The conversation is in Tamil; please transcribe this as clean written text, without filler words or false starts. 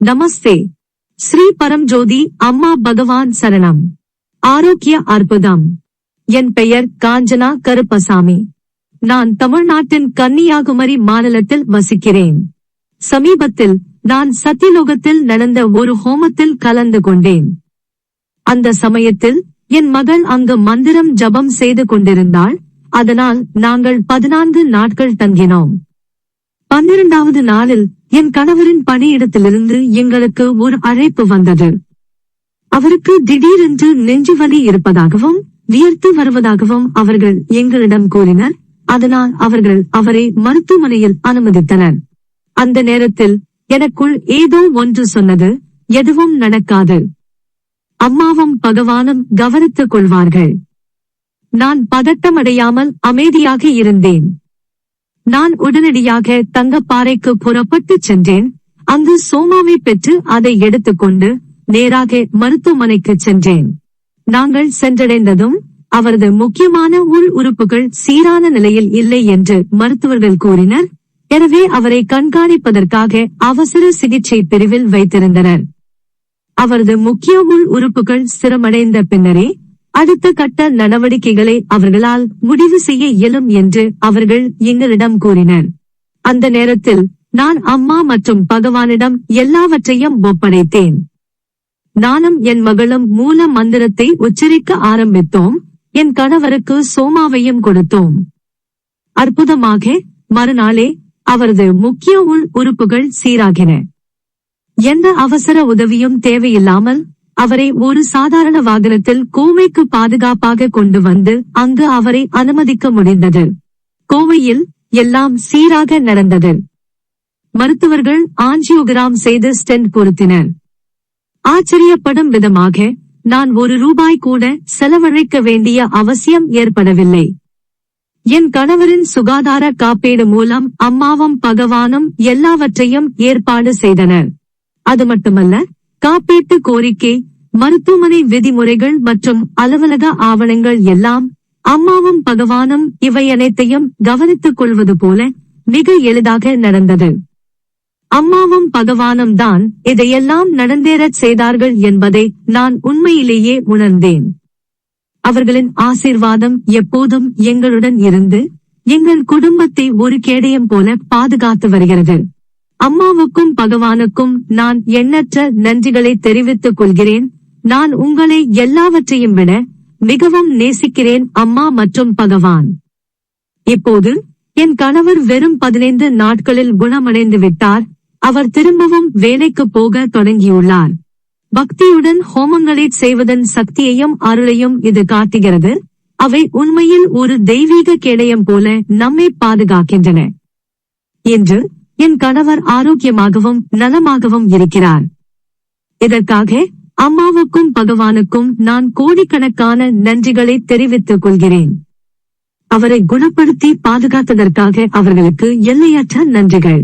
நமஸ்தே. ஸ்ரீ பரம்ஜோதி அம்மா பகவான் சரணம். ஆரோக்கிய அற்புதம். என் பெயர் காஞ்சனா கருப்பசாமி. நான் தமிழ்நாட்டின் கன்னியாகுமரி மாநிலத்தில் வசிக்கிறேன். சமீபத்தில் நான் சத்தியலோகத்தில் நடந்த ஒரு ஹோமத்தில் கலந்து கொண்டேன். அந்த சமயத்தில் என் மகள் அங்கு மந்திரம் ஜபம் செய்து கொண்டிருந்தாள். அதனால் நாங்கள் 14 நாட்கள் தங்கினோம். 12வது நாளில் என் கணவரின் பணியிடத்திலிருந்து எங்களுக்கு ஒரு அழைப்பு வந்தது. அவருக்கு திடீரென்று நெஞ்சுவலி இருப்பதாகவும் வியர்த்து வருவதாகவும் அவர்கள் எங்களிடம் கூறினர். அதனால் அவர்கள் அவரை மருத்துவமனையில் அனுமதித்தனர். அந்த நேரத்தில் எனக்குள் ஏதோ ஒன்று சொன்னது, எதுவும் நடக்காது. அம்மாவும் பகவானும் கவனித்துக் கொள்வார்கள். நான் பதட்டமடையாமல் அமைதியாக இருந்தேன். நான் உடனடியாக தங்கப்பாறைக்கு புறப்பட்டுச் சென்றேன். அங்கு சோமாவை பெற்று அதை எடுத்துக்கொண்டு நேராக மருத்துவமனைக்கு சென்றேன். நாங்கள் சென்றடைந்ததும் அவரது முக்கியமான உள் உறுப்புகள் சீரான நிலையில் இல்லை என்று மருத்துவர்கள் கூறினர். எனவே அவரை கண்காணிப்பதற்காக அவசர சிகிச்சை பிரிவில் வைத்திருந்தனர். அவரது முக்கிய உள் உறுப்புகள் ஸ்திரமடைந்த பின்னரே அடுத்த கட்ட நடவடிக்கைகளை அவர்களால் முடிவு செய்ய இயலும் என்று அவர்கள் எங்களிடம் கூறினர். அந்த நேரத்தில் நான் அம்மா மற்றும் பகவானிடம் எல்லாவற்றையும் ஒப்படைத்தேன். நானும் என் மகளும் மூல மந்திரத்தை உச்சரிக்க ஆரம்பித்தோம். என் கணவருக்கு சோமாவையும் கொடுத்தோம். அற்புதமாக மறுநாளே அவரது முக்கிய உள் உறுப்புகள் சீராகின. எந்த அவசர உதவியும் தேவையில்லாமல் அவரை ஒரு சாதாரண வாகனத்தில் கோவைக்கு பாதுகாப்பாக கொண்டு வந்து அங்கு அவரை அனுமதிக்க முடிந்தது. கோவையில் எல்லாம் சீராக நடந்தது. மருத்துவர்கள் ஆஞ்சியோகிராம் செய்து ஸ்டென்ட் பொருத்தினர். ஆச்சரியப்படும் விதமாக நான் ₹1 கூட செலவழிக்க வேண்டிய அவசியம் ஏற்படவில்லை. என் கணவரின் சுகாதார காப்பீடு மூலம் அம்மாவும் பகவானும் எல்லாவற்றையும் ஏற்பாடு செய்தனர். அது மட்டுமல்ல, காப்பீட்டு கோரிக்கை, மருத்துவமனை விதிமுறைகள் மற்றும் அலுவலக ஆவணங்கள் எல்லாம் அம்மாவும் பகவானும் இவை அனைத்தையும் கவனித்துக் கொள்வது போல மிக எளிதாக நடந்தது. அம்மாவும் பகவானும் தான் இதையெல்லாம் நடந்தேறச் செய்தார்கள் என்பதை நான் உண்மையிலேயே உணர்ந்தேன். அவர்களின் ஆசீர்வாதம் எப்போதும் எங்களுடன் இருந்து எங்கள் குடும்பத்தை ஒரு கேடயம் போல பாதுகாத்து வருகிறது. அம்மாவுக்கும் பகவானுக்கும் நான் எண்ணற்ற நன்றிகளை தெரிவித்துக் கொள்கிறேன். நான் உங்களை எல்லாவற்றையும் விட மிகவும் நேசிக்கிறேன் அம்மா மற்றும் பகவான். இப்போது என் கணவர் வெறும் 15 நாட்களில் குணமடைந்து விட்டார். அவர் திரும்பவும் வேலைக்கு போக தொடங்கியுள்ளார். பக்தியுடன் ஹோமங்களை செய்வதன் சக்தியையும் அருளையும் இது காட்டுகிறது. அவை உண்மையில் ஒரு தெய்வீக கேடயம் போல நம்மை பாதுகாக்கின்றன. இன்று என் கணவர் ஆரோக்கியமாகவும் நலமாகவும் இருக்கிறார். இதற்காக அம்மாவுக்கும் பகவானுக்கும் நான் கோடிக்கணக்கான நன்றிகளை தெரிவித்துக் கொள்கிறேன். அவரை குணப்படுத்தி பாதுகாத்ததற்காக அவர்களுக்கு எல்லையற்ற நன்றிகள்.